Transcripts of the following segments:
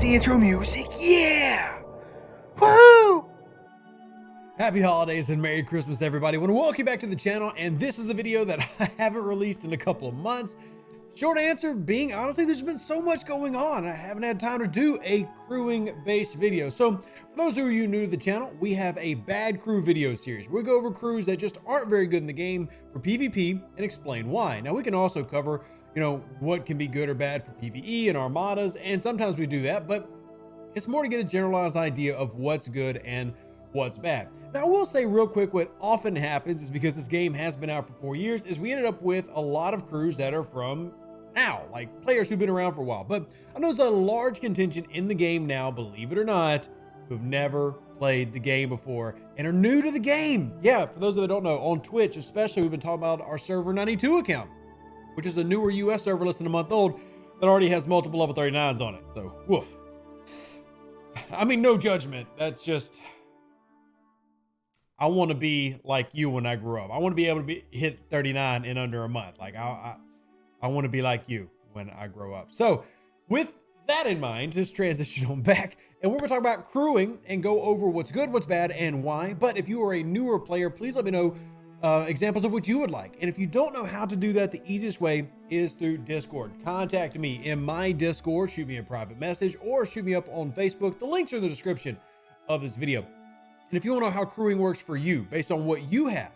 the intro music. Yeah! Woohoo! Happy holidays and Merry Christmas, everybody. I want to welcome you back to the channel, and this is a video that I haven't released in a couple of months. Short answer being, honestly, there's been so much going on. I haven't had time to do a crewing-based video. So for those of you new to the channel, we have a bad crew video series. We go over crews that just aren't very good in the game for PvP and explain why. Now we can also cover, what can be good or bad for PvE and armadas, and sometimes we do that, but it's more to get a generalized idea of what's good and what's bad. Now, I will say real quick, what often happens is because this game has been out for 4 years, is we ended up with a lot of crews that are from now, like players who've been around for a while. But I know there's a large contingent in the game now, believe it or not, who've never played the game before and are new to the game. Yeah, for those that don't know, on Twitch especially, we've been talking about our server 92 account, which is a newer US server less than a month old that already has multiple level 39s on it. So, woof. I mean, no judgment. That's just, I want to be like you when I grew up. I want to be able to hit 39 in under a month. Like I want to be like you when I grow up. So with that in mind, just transition on back, and we're going to talk about crewing and go over what's good, what's bad, and why. But if you are a newer player, please let me know examples of what you would like. And if you don't know how to do that, the easiest way is through Discord. Contact me in my Discord, shoot me a private message, or shoot me up on Facebook. The links are in the description of this video. And if you want to know how crewing works for you based on what you have,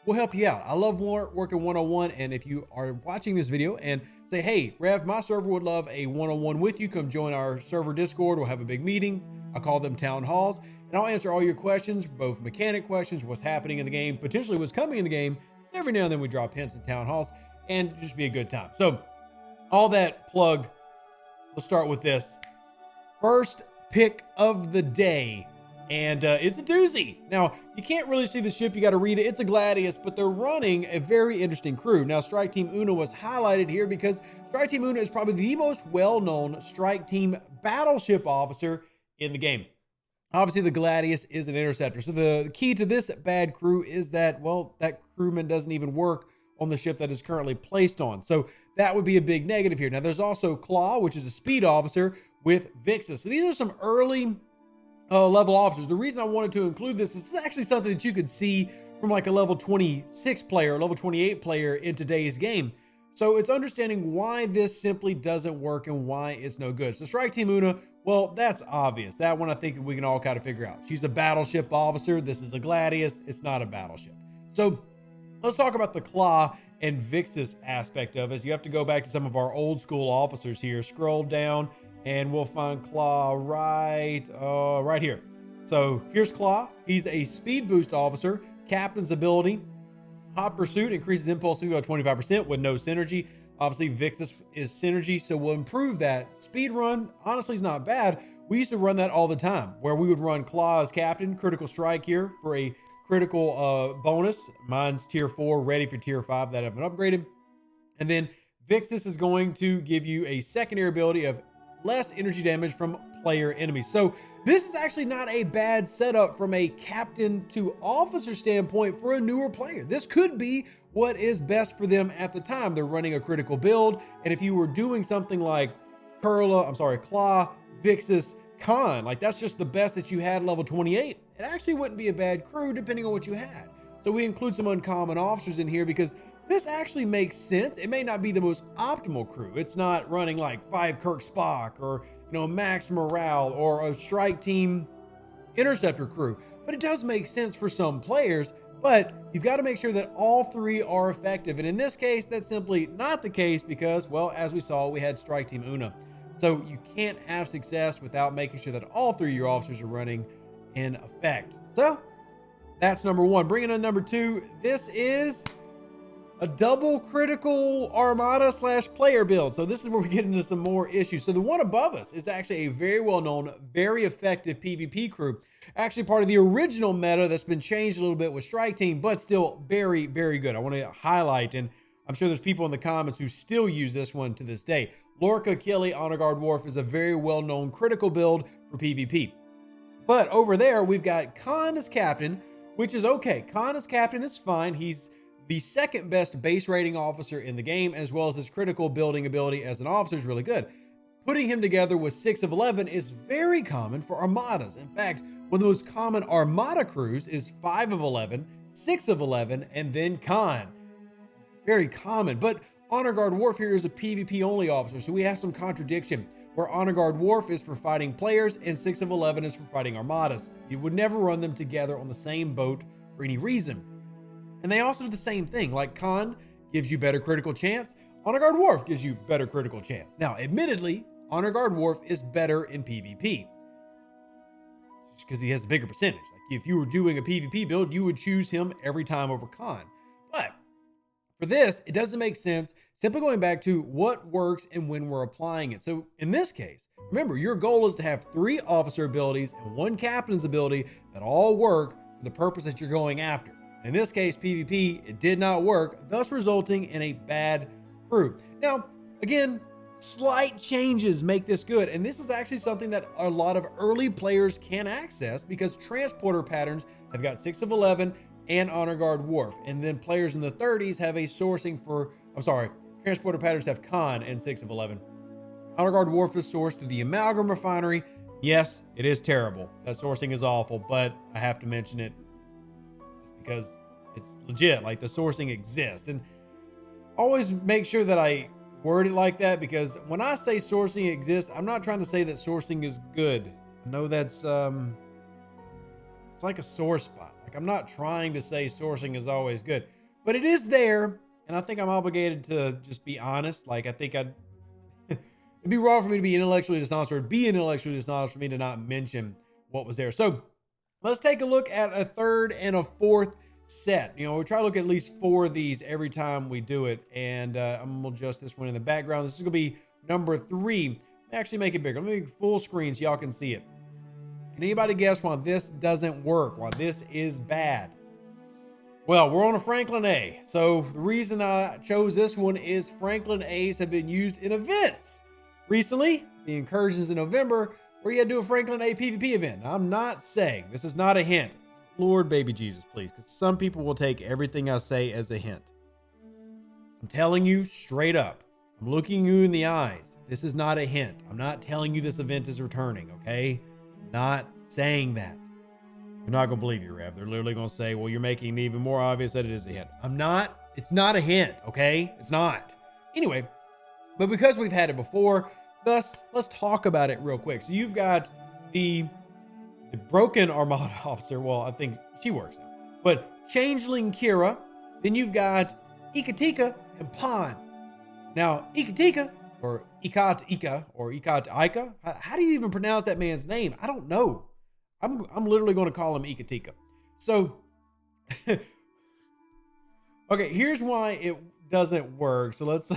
we'll help you out. I love working one-on-one. And if you are watching this video and say, hey, Rev, my server would love a one-on-one with you, come join our server Discord. We'll have a big meeting. I call them town halls, and I'll answer all your questions, both mechanic questions, what's happening in the game, potentially what's coming in the game. Every now and then we drop hints in town halls, and just be a good time. So all that plug, let's start with this. First pick of the day. And it's a doozy. Now, you can't really see the ship. You got to read it. It's a Gladius, but they're running a very interesting crew. Now, Strike Team Una was highlighted here because Strike Team Una is probably the most well-known Strike Team battleship officer in the game. Obviously, the Gladius is an interceptor. So the key to this bad crew is that, well, that crewman doesn't even work on the ship that is currently placed on. So that would be a big negative here. Now, there's also Claw, which is a speed officer with Vixus. So these are some early level officers. The reason I wanted to include this is actually something that you could see from like a level 26 player, level 28 player in today's game. So it's understanding why this simply doesn't work and why it's no good. So Strike Team Una, well, that's obvious. That one I think we can all kind of figure out. She's a battleship officer. This is a Gladius. It's not a battleship. So let's talk about the Claw and Vixus aspect of it. You have to go back to some of our old school officers here. Scroll down and we'll find Claw right here. So here's Claw. He's a speed boost officer. Captain's ability, hot pursuit, increases impulse speed by 25% with no synergy. Obviously, Vixus is synergy, so we'll improve that. Speed run, honestly, is not bad. We used to run that all the time, where we would run Claw as captain, critical strike here for a critical bonus. Mine's tier 4, ready for tier 5 that have been upgraded. And then Vixus is going to give you a secondary ability of less energy damage from player enemies. So this is actually not a bad setup from a captain to officer standpoint for a newer player. This could be what is best for them at the time. They're running a critical build, and if you were doing something like Claw, Vixus, Khan, like that's just the best that you had level 28, it actually wouldn't be a bad crew depending on what you had. So we include some uncommon officers in here because this actually makes sense. It may not be the most optimal crew. It's not running like 5 Kirk Spock or, Max Morale or a Strike Team Interceptor crew, but it does make sense for some players. But you've got to make sure that all 3 are effective. And in this case, that's simply not the case because, well, as we saw, we had Strike Team Una. So you can't have success without making sure that all 3 of your officers are running in effect. So that's number 1. Bringing in number 2, this is a double critical armada / player build. So this is where we get into some more issues. So the one above us is actually a very well-known, very effective PvP crew. Actually part of the original meta that's been changed a little bit with Strike Team, but still very, very good. I want to highlight, and I'm sure there's people in the comments who still use this one to this day. Lorca Killy Honor Guard Wharf is a very well-known critical build for PvP. But over there, we've got Khan as captain, which is okay. Khan as captain is fine. He's the second best base rating officer in the game, as well as his critical building ability as an officer is really good. putting him together with 6 of 11 is very common for armadas. In fact, one of the most common armada crews is 5 of 11, 6 of 11, and then Khan. Very common, but Honor Guard Worf here is a PvP only officer, so we have some contradiction, where Honor Guard Worf is for fighting players and 6 of 11 is for fighting armadas. You would never run them together on the same boat for any reason. And they also do the same thing, like Khan gives you better critical chance, Honor Guard Worf gives you better critical chance. Now, admittedly, Honor Guard Worf is better in PvP, just because he has a bigger percentage. Like if you were doing a PvP build, you would choose him every time over Khan. But for this, it doesn't make sense simply going back to what works and when we're applying it. So in this case, remember, your goal is to have 3 officer abilities and 1 captain's ability that all work for the purpose that you're going after. In this case, PvP, it did not work, thus resulting in a bad crew. Now, again, slight changes make this good. And this is actually something that a lot of early players can access because transporter patterns have got 6 of 11 and Honor Guard Worf. And then players in the 30s have a sourcing for, transporter patterns have Khan and 6 of 11. Honor Guard Worf is sourced through the Amalgam Refinery. Yes, it is terrible. That sourcing is awful, but I have to mention it just because it's legit. Like the sourcing exists. And always make sure that I word it like that, because when I say sourcing exists, I'm not trying to say that sourcing is good. I know that's, it's like a sore spot. Like I'm not trying to say sourcing is always good, but it is there. And I think I'm obligated to just be honest. Like I think it'd be wrong for me to be intellectually dishonest, or it'd be intellectually dishonest for me to not mention what was there. So let's take a look at a 3rd and a 4th set. You know, we try to look at least 4 of these every time we do it. And I'm gonna adjust this one in the background. This is gonna be number 3. Actually make it bigger. Let me make full screen so y'all can see it. Can anybody guess why this doesn't work? Why this is bad? Well, we're on a Franklin A. So the reason I chose this one is Franklin A's have been used in events. Recently, the incursions in November, where you had to do a Franklin A PvP event. I'm not saying, this is not a hint. Lord baby Jesus, please, because some people will take everything I say as a hint. I'm telling you straight up. I'm looking you in the eyes. This is not a hint. I'm not telling you this event is returning, okay? I'm not saying that. You're not going to believe you, Rev. They're literally going to say, well, you're making it even more obvious that it is a hint. I'm not. It's not a hint, okay? It's not. Anyway, but because we've had it before, thus, let's talk about it real quick. So you've got the broken Armada officer. Well, I think she works now. But Changeling Kira. Then you've got Ikatika and Pan. Now, Ikatika, or Ikat Ika, or Ikat Ika. How do you even pronounce that man's name? I don't know. I'm literally going to call him Ikatika. So, okay, here's why it doesn't work. So let's,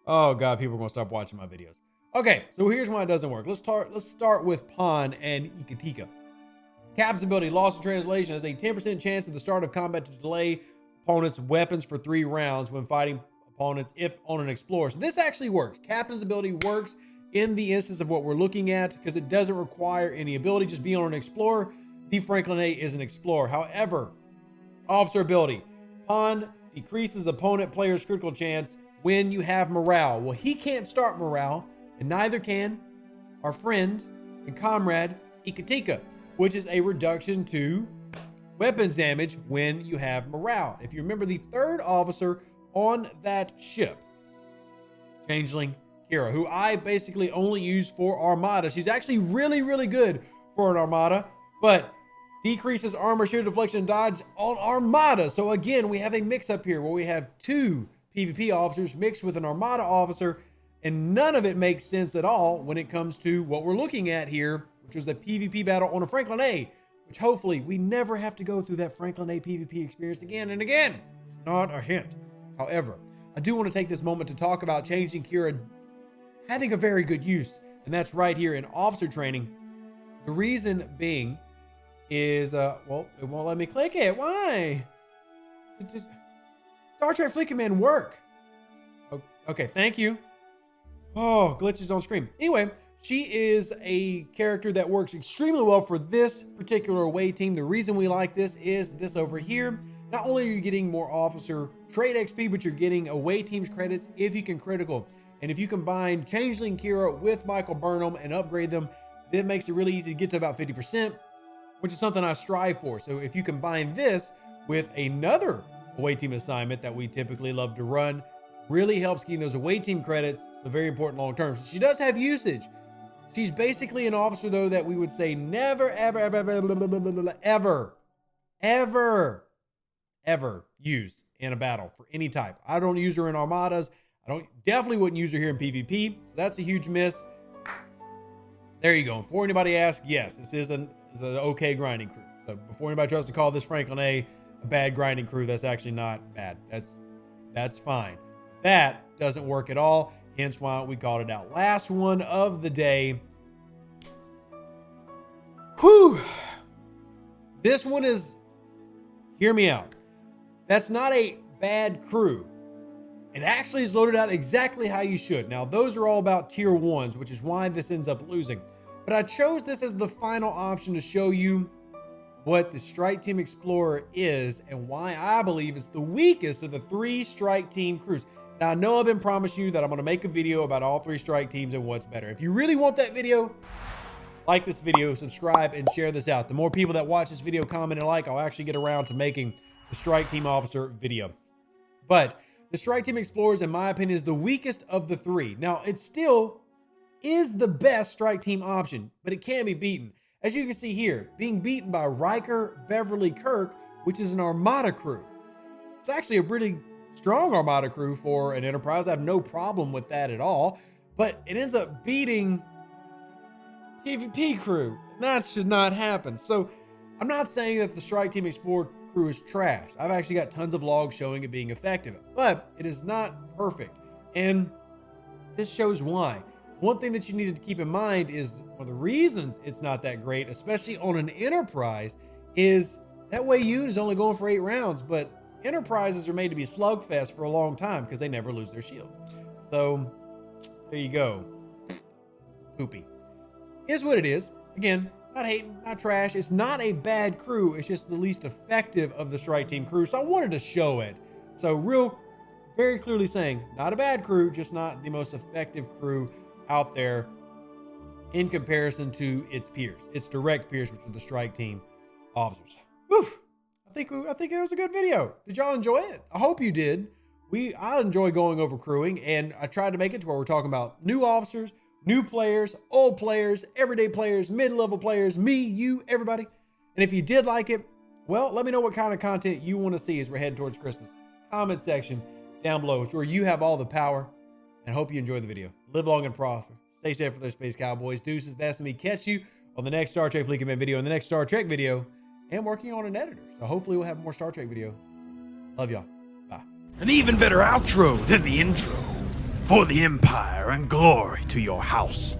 oh God, people are going to stop watching my videos. Okay, so here's why it doesn't work. Let's start with Pan and Ikatika. Cap's ability, lost in translation, has a 10% chance at the start of combat to delay opponents' weapons for 3 rounds when fighting opponents if on an explorer. So this actually works. Captain's ability works in the instance of what we're looking at because it doesn't require any ability. Just being on an explorer. The Franklin A is an explorer. However, officer ability, Pan decreases opponent player's critical chance when you have morale. Well, he can't start morale, and neither can our friend and comrade Ikatika, which is a reduction to weapons damage when you have morale. If you remember, the 3rd officer on that ship, Changeling Kira, who I basically only use for Armada. She's actually really, really good for an Armada, but decreases armor, shield deflection, and dodge on Armada. So again, we have a mix-up here where we have 2 PvP officers mixed with an Armada officer, and none of it makes sense at all when it comes to what we're looking at here, which was a PvP battle on a Franklin A, which hopefully we never have to go through that Franklin A PvP experience again and again. It's not a hint. However, I do want to take this moment to talk about Changeling Kira having a very good use, and that's right here in officer training. The reason being is, well, it won't let me click it. Why? Star Trek Fleet Command work. Okay, thank you. Oh, glitches on screen. Anyway, she is a character that works extremely well for this particular away team. The reason we like this is this over here. Not only are you getting more officer trade XP, but you're getting away teams credits if you can critical. And if you combine Changeling Kira with Michael Burnham and upgrade them, that makes it really easy to get to about 50%, which is something I strive for. So if you combine this with another away team assignment that we typically love to run, really helps gain those away team credits. So very important long term. So she does have usage. She's basically an officer, though, that we would say never, ever, ever, ever, ever, ever, ever use in a battle for any type. I don't use her in armadas. Definitely wouldn't use her here in PvP. So that's a huge miss. There you go. Before anybody asks, yes, this is an okay grinding crew. So before anybody tries to call this Franklin a bad grinding crew, that's actually not bad. That's fine. That doesn't work at all. Hence why we called it out. Last one of the day. Whew. This one is, hear me out. That's not a bad crew. It actually is loaded out exactly how you should. Now, those are all about tier 1s, which is why this ends up losing. But I chose this as the final option to show you what the Strike Team Explorer is and why I believe it's the weakest of the 3 Strike Team crews. Now, I know I've been promising you that I'm going to make a video about all 3 Strike Teams and what's better. If you really want that video, like this video, subscribe, and share this out. The more people that watch this video, comment, and like, I'll actually get around to making the Strike Team Officer video. But the Strike Team Explorers, in my opinion, is the weakest of the 3. Now, it still is the best Strike Team option, but it can be beaten. As you can see here, being beaten by Riker, Beverly, Kirk, which is an Armada crew. It's actually a pretty strong Armada crew for an Enterprise. I have no problem with that at all, but it ends up beating PvP crew. That should not happen. So I'm not saying that the Strike Team Explorer crew is trash. I've actually got tons of logs showing it being effective, but it is not perfect. And this shows why. One thing that you needed to keep in mind is one of the reasons it's not that great, especially on an Enterprise, is that way unit is only going for 8 rounds, but Enterprises are made to be slugfest for a long time because they never lose their shields. So there you go. Poopy. Is what it is. Again, not hating, not trash. It's not a bad crew. It's just the least effective of the Strike Team crew. So I wanted to show it. So very clearly saying, not a bad crew, just not the most effective crew out there in comparison to its peers, its direct peers, which are the Strike Team officers. Whew. I think it was a good video. Did y'all enjoy it? I hope you did. I enjoy going over crewing, and I tried to make it to where we're talking about new officers, new players, old players, everyday players, mid-level players, me, you, everybody. And if you did like it, well, let me know what kind of content you want to see as we're heading towards Christmas. Comment section down below is where you have all the power. And hope you enjoy the video. Live long and prosper. Stay safe for those Space Cowboys. Deuces, that's me. Catch you on the next Star Trek Fleet Command video and the next Star Trek video. And working on an editor. So hopefully we'll have more Star Trek video. Love y'all. Bye. An even better outro than the intro. For the Empire and glory to your house.